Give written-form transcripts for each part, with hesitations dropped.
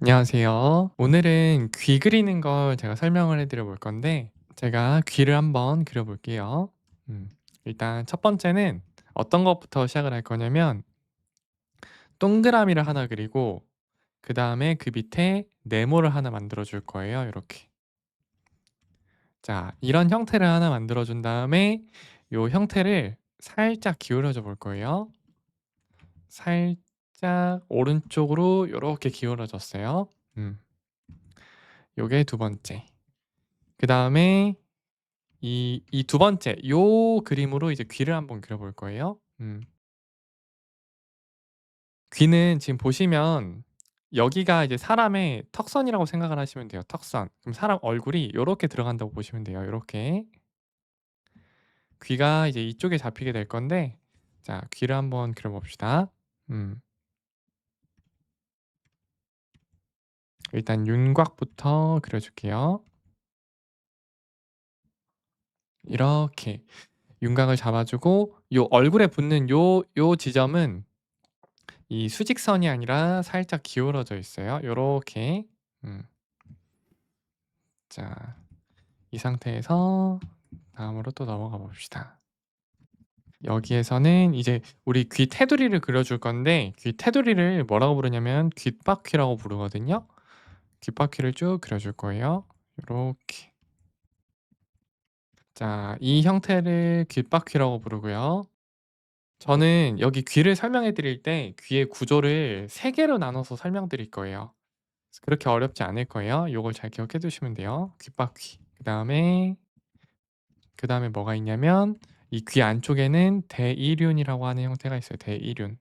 안녕하세요. 오늘은 귀 그리는 걸 제가 설명을 해 드려 볼 건데 제가 귀를 한번 그려 볼게요. 음. 일단 첫 번째는 어떤 것부터 시작을 할 거냐면 동그라미를 하나 그리고 그다음에 그 밑에 네모를 하나 만들어 줄 거예요, 요렇게. 자, 이런 형태를 하나 만들어 준 다음에 요 형태를 살짝 기울여 줘 볼 거예요. 살짝 오른쪽으로 요렇게 기울어 졌어요. 음. 요게 두 번째. 그다음에 이 두 번째 요 그림으로 이제 귀를 한번 그려 볼 거예요. 귀는 지금 보시면 여기가 이제 사람의 턱선이라고 생각을 하시면 돼요, 턱선. 그럼 사람 얼굴이 요렇게 들어간다고 보시면 돼요, 요렇게. 귀가 이제 이쪽에 잡히게 될 건데 자, 귀를 한번 그려 봅시다. 음. 일단 윤곽부터 그려 줄게요. 이렇게 윤곽을 잡아 주고 요 얼굴에 붙는 요 지점은 이 수직선이 아니라 살짝 기울어져 있어요. 요렇게. 음. 자, 이 상태에서 다음으로 또 넘어가 봅시다. 여기에서는 이제 우리 귀 테두리를 그려 줄 건데 귀 테두리를 뭐라고 부르냐면 귓바퀴라고 부르거든요. 귓바퀴를 쭉 그려 줄 거예요. 요렇게. 자, 이 형태를 귓바퀴라고 부르고요. 저는 여기 귀를 설명해 드릴 때 귀의 구조를 3 개로 나눠서 설명드릴 거예요. 그렇게 어렵지 않을 거예요. 요걸 잘 기억해 두시면 돼요. 귓바퀴. 그다음에 뭐가 있냐면 이 귀 안쪽에는 대이륜이라고 하는 형태가 있어요. 대이륜.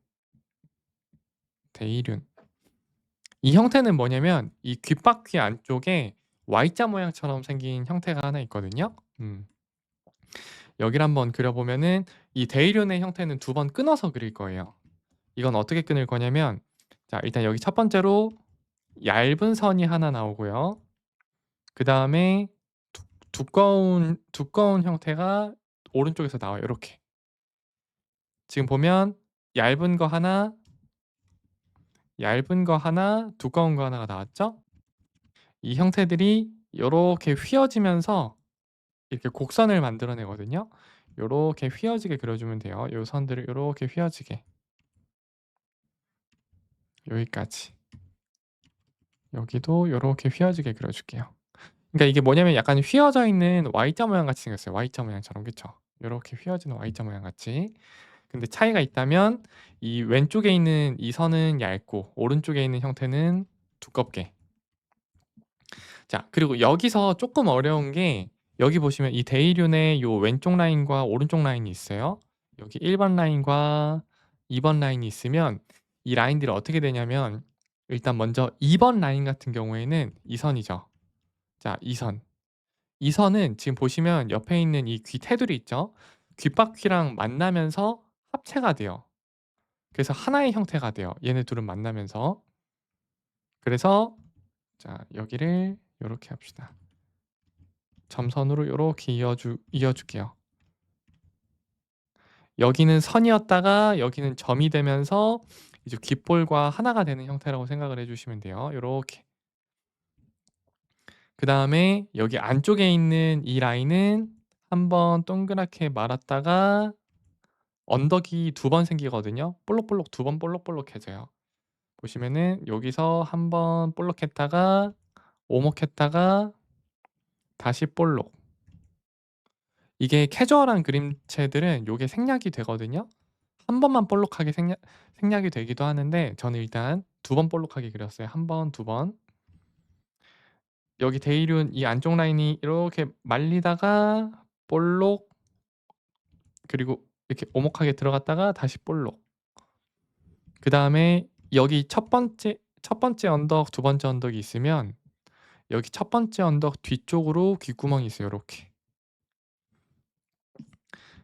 대이륜. 이 형태는 뭐냐면 이 귓바퀴 안쪽에 Y자 모양처럼 생긴 형태가 하나 있거든요. 여기를 한번 그려 보면은 이 대이륜의 형태는 2번 끊어서 그릴 거예요. 이건 어떻게 끊을 거냐면 자, 일단 여기 첫 번째로 얇은 선이 하나 나오고요. 그다음에 두꺼운 형태가 오른쪽에서 나와요, 요렇게. 지금 보면 얇은 거 하나, 얇은 거 하나, 두꺼운 거 하나가 나왔죠? 이 형태들이 요렇게 휘어지면서 이렇게 곡선을 만들어 내거든요. 요렇게 휘어지게 그려 주면 돼요. 요 선들을 요렇게 휘어지게. 여기까지. 여기도 요렇게 휘어지게 그려 줄게요. 그러니까 이게 뭐냐면 약간 휘어져 있는 Y자 모양 같이 생겼어요. Y자 모양처럼. 그쵸? 요렇게 휘어지는 Y자 모양 같이. 근데 차이가 있다면 이 왼쪽에 있는 이 선은 얇고 오른쪽에 있는 형태는 두껍게. 자, 그리고 여기서 쪼끔 어려운 게 여기 보시면 이 대이륜의 요 왼쪽 라인과 오른쪽 라인이 있어요. 여기 1번 라인과 2번 라인이 있으면 이 라인들이 어떻게 되냐면 일단 먼저 2번 라인 같은 경우에는 이 선이죠. 자, 이 선. 이 선은 지금 보시면 옆에 있는 이 귀 테두리 있죠? 귓바퀴랑 만나면서 합체가 돼요. 그래서 하나의 형태가 돼요, 얘네 둘은 만나면서. 그래서 자, 여기를 요렇게 합시다. 점선으로 요렇게 이어 줄게요. 여기는 선이었다가 여기는 점이 되면서 이제 귓볼과 하나가 되는 형태라고 생각을 해 주시면 돼요, 요렇게. 그다음에 여기 안쪽에 있는 이 라인은 한번 동그랗게 말았다가 언덕이 2번 생기거든요. 볼록볼록 2번 볼록볼록해져요. 보시면은 여기서 한번 볼록했다가 오목했다가 다시 볼록. 이게 캐주얼한 그림체들은 요게 생략이 되거든요. 한 번만 볼록하게 생략이 되기도 하는데 저는 일단 2번 볼록하게 그렸어요. 1 번, 2 번. 여기 대이륜 이 안쪽 라인이 이렇게 말리다가 볼록 그리고 이렇게 오목하게 들어갔다가 다시 볼록. 그다음에 여기 첫 번째 언덕, 두 번째 언덕이 있으면 여기 첫 번째 언덕 뒤쪽으로 귓구멍이 있어요, 요렇게.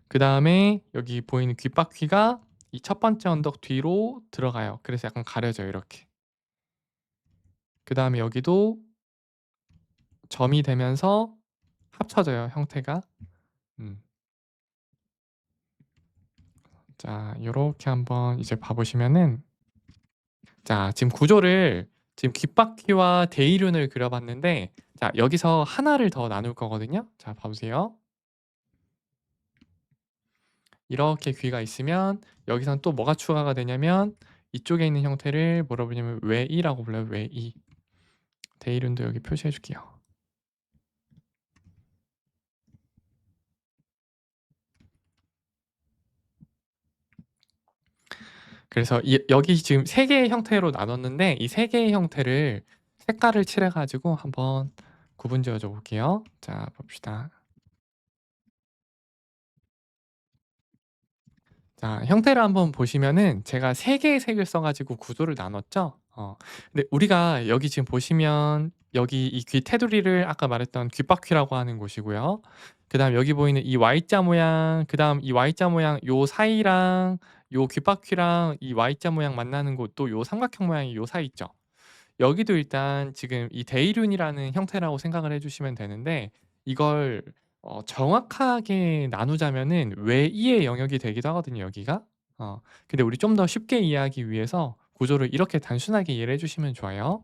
그다음에 여기 보이는 귓바퀴가 이 첫 번째 언덕 뒤로 들어가요. 그래서 약간 가려져요, 이렇게. 그다음에 여기도 점이 되면서 합쳐져요, 형태가. 음. 자, 요렇게 한번 이제 봐 보시면은 자, 지금 구조를 지금 귓바퀴와 대이륜을 그려 봤는데 자 여기서 하나를 더 나눌 거거든요. 자 봐 보세요. 이렇게 귀가 있으면 여기선 또 뭐가 추가가 되냐면 이쪽에 있는 형태를 뭐라 부르냐면 외이라고 불러요. 외이. 대이륜도 여기 표시해 줄게요. 그래서 이 여기 지금 3 개의 형태로 나눴는데 이 3 개의 형태를 색깔을 칠해 가지고 한번 구분 지어 줘 볼게요. 자 봅시다. 자 형태를 한번 보시면은 제가 3 개의 색을 써 가지고 구조를 나눴죠. 근데 우리가 여기 지금 보시면 여기 이 귀 테두리를 아까 말했던 귓바퀴라고 하는 곳이고요. 그다음 여기 보이는 이 Y자 모양 그다음 이 Y자 모양 요 사이랑 요 귓바퀴랑 이 Y자 모양 만나는 곳 또 요 삼각형 모양이 요 사이 있죠. 여기도 일단 지금 이 대이륜이라는 형태라고 생각을 해 주시면 되는데 이걸 정확하게 나누자면은 외이의 영역이 되기도 하거든요 여기가. 근데 우리 좀 더 쉽게 이해하기 위해서 구조를 이렇게 단순하게 이해를 해 주시면 좋아요.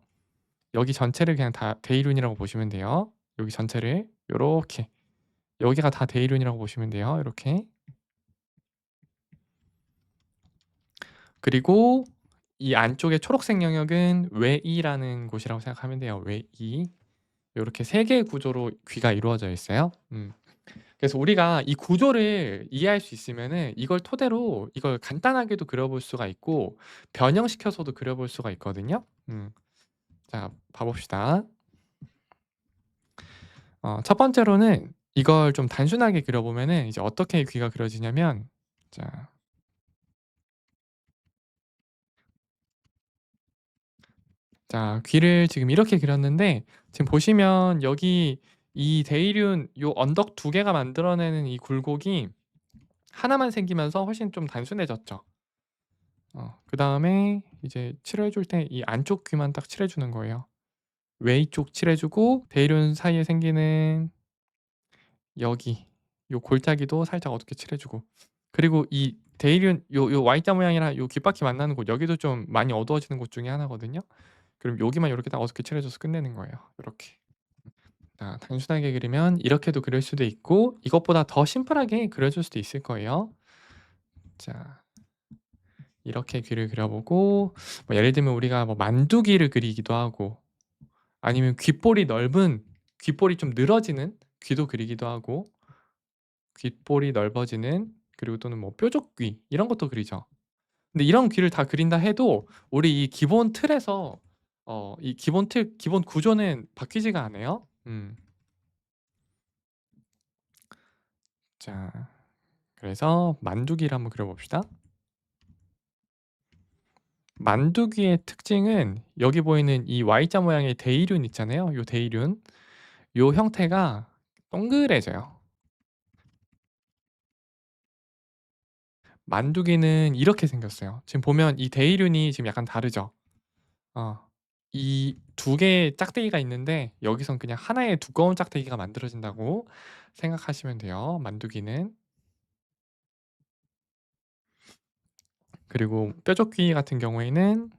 여기 전체를 그냥 다 대이륜이라고 보시면 돼요. 여기 전체를 요렇게. 여기가 다 대이륜이라고 보시면 돼요 요렇게. 그리고 이 안쪽에 초록색 영역은 외이라는 곳이라고 생각하면 돼요 외이. 요렇게 3 개의 구조로 귀가 이루어져 있어요. 그래서 우리가 이 구조를 이해할 수 있으면은 이걸 토대로 이걸 간단하게도 그려 볼 수가 있고 변형시켜서도 그려 볼 수가 있거든요. 자 봐 봅시다. 첫 번째로는 이걸 좀 단순하게 그려 보면은 이제 어떻게 귀가 그려지냐면 자 귀를 지금 이렇게 그렸는데 지금 보시면 여기 이 대이륜 요 언덕 2 개가 만들어내는 이 굴곡이 하나만 생기면서 훨씬 좀 단순해졌죠. 그다음에 이제 칠해 줄 때 이 안쪽 귀만 딱 칠해 주는 거예요. 외이 쪽 칠해 주고 대이륜 사이에 생기는 여기 요 골짜기도 살짝 어둡게 칠해 주고 그리고 이 대이륜 요 Y자 모양이랑 요 귓바퀴 만나는 곳 여기도 좀 많이 어두워지는 곳 중에 하나거든요. 그럼 여기만 요렇게 딱 어둡게 칠해 줘서 끝내는 거예요 요렇게. 자 단순하게 그리면 이렇게도 그릴 수도 있고 이것보다 더 심플하게 그려 줄 수도 있을 거예요. 자 이렇게 귀를 그려 보고 뭐 예를 들면 우리가 뭐 만두귀를 그리기도 하고 아니면 귓볼이 넓은 귓볼이 좀 늘어지는 귀도 그리기도 하고 귓볼이 넓어지는 그리고 또는 뭐 뾰족귀 이런 것도 그리죠. 근데 이런 귀를 다 그린다 해도 우리 이 기본 틀에서 이 기본 틀 기본 구조는 바뀌지가 않아요. 자 그래서 만두귀를 한번 그려 봅시다. 만두귀의 특징은 여기 보이는 이 Y자 모양의 대이륜 있잖아요. 요 대이륜. 요 형태가 동그래져요. 만두귀는 이렇게 생겼어요. 지금 보면 이 대이륜이 지금 약간 다르죠? 어. 이 2 개의 짝대기가 있는데 여기선 그냥 하나의 두꺼운 짝대기가 만들어진다고 생각하시면 돼요, 만두귀는. 그리고 뾰족귀 같은 경우에는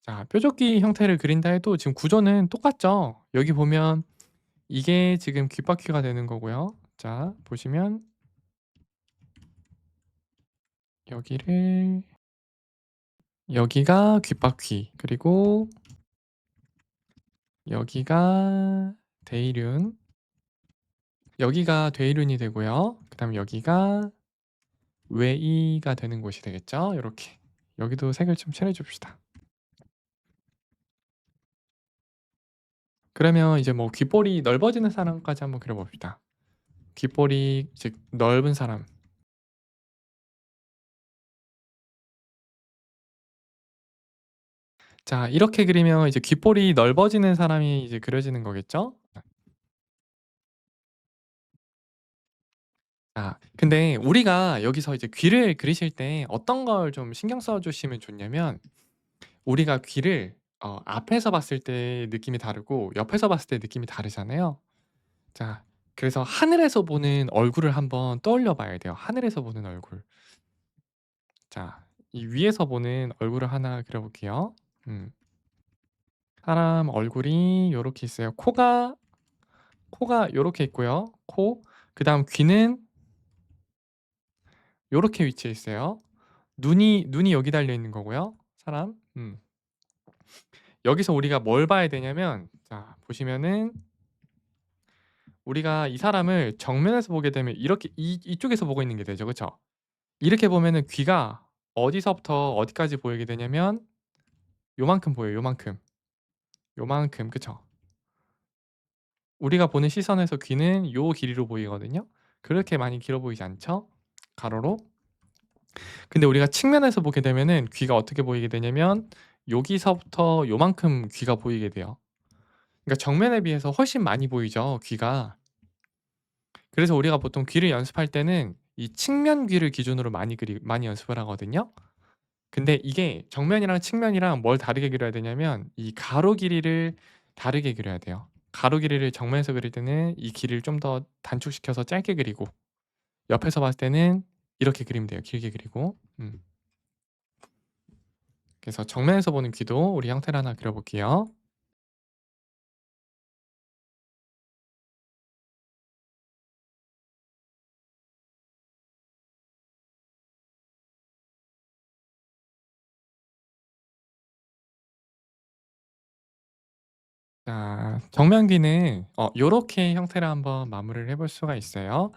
자 뾰족귀 형태를 그린다 해도 지금 구조는 똑같죠? 여기 보면 이게 지금 귓바퀴가 되는 거고요. 자 보시면 여기를 여기가 귓바퀴 그리고 여기가 대이륜 여기가 대이륜이 되고요. 그다음에 여기가 외이가 되는 곳이 되겠죠. 요렇게. 여기도 색을 좀 칠해 줍시다. 그러면 이제 뭐 귓볼이 넓어지는 사람까지 한번 그려 봅시다. 귓볼이 즉 넓은 사람. 자 이렇게 그리면 이제 귓볼이 넓어지는 사람이 이제 그려지는 거겠죠? 근데 우리가 여기서 이제 귀를 그리실 때 어떤 걸 좀 신경 써 주시면 좋냐면 우리가 귀를 앞에서 봤을 때 느낌이 다르고 옆에서 봤을 때 느낌이 다르잖아요. 자 그래서 하늘에서 보는 얼굴을 한번 떠올려 봐야 돼요. 하늘에서 보는 얼굴. 자 이 위에서 보는 얼굴을 하나 그려 볼게요. 음. 사람 얼굴이 요렇게 있어요. 코가 요렇게 있고요. 코. 그다음 귀는 요렇게 위치해 있어요. 눈이 여기 달려 있는 거고요. 사람. 여기서 우리가 뭘 봐야 되냐면 자 보시면은 우리가 이 사람을 정면에서 보게 되면 이렇게 이쪽에서 보고 있는 게 되죠. 그쵸? 이렇게 보면은 귀가 어디서부터 어디까지 보이게 되냐면 요만큼 보여요, 요만큼. 요만큼. 그쵸? 우리가 보는 시선에서 귀는 요 길이로 보이거든요. 그렇게 많이 길어 보이지 않죠? 가로로. 근데 우리가 측면에서 보게 되면은 귀가 어떻게 보이게 되냐면 여기서부터 요만큼 귀가 보이게 돼요. 그러니까 정면에 비해서 훨씬 많이 보이죠, 귀가. 그래서 우리가 보통 귀를 연습할 때는 이 측면 귀를 기준으로 많이 연습을 하거든요. 근데 이게 정면이랑 측면이랑 뭘 다르게 그려야 되냐면 이 가로 길이를 다르게 그려야 돼요. 가로 길이를 정면에서 그릴 때는 이 길이를 좀 더 단축시켜서 짧게 그리고 옆에서 봤을 때는 이렇게 그리면 돼요, 길게 그리고. 그래서 정면에서 보는 귀도 우리 형태를 하나 그려 볼게요. 자 정면 귀는 요렇게 형태를 한번 마무리를 해볼 수가 있어요.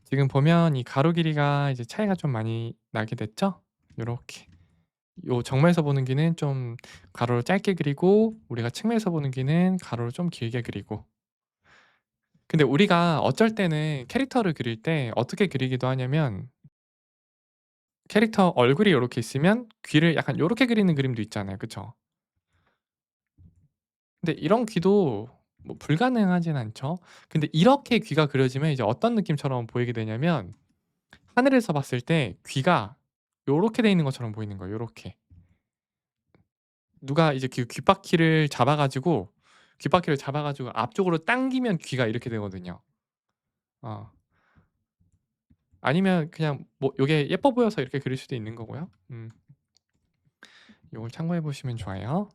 지금 보면 이 가로 길이가 이제 차이가 좀 많이 나게 됐죠? 요렇게. 요 정면에서 보는 귀는 좀 가로를 짧게 그리고 우리가 측면에서 보는 귀는 가로를 좀 길게 그리고. 근데 우리가 어쩔 때는 캐릭터를 그릴 때 어떻게 그리기도 하냐면 캐릭터 얼굴이 요렇게 있으면 귀를 약간 요렇게 그리는 그림도 있잖아요. 그쵸? 근데 이런 귀도 뭐 불가능하진 않죠. 근데 이렇게 귀가 그려지면 이제 어떤 느낌처럼 보이게 되냐면 하늘에서 봤을 때 귀가 요렇게 돼 있는 것처럼 보이는 거예요, 요렇게. 누가 이제 그 귓바퀴를 잡아 가지고 앞쪽으로 당기면 귀가 이렇게 되거든요. 어. 아니면 그냥 뭐 요게 예뻐 보여서 이렇게 그릴 수도 있는 거고요. 요걸 참고해 보시면 좋아요.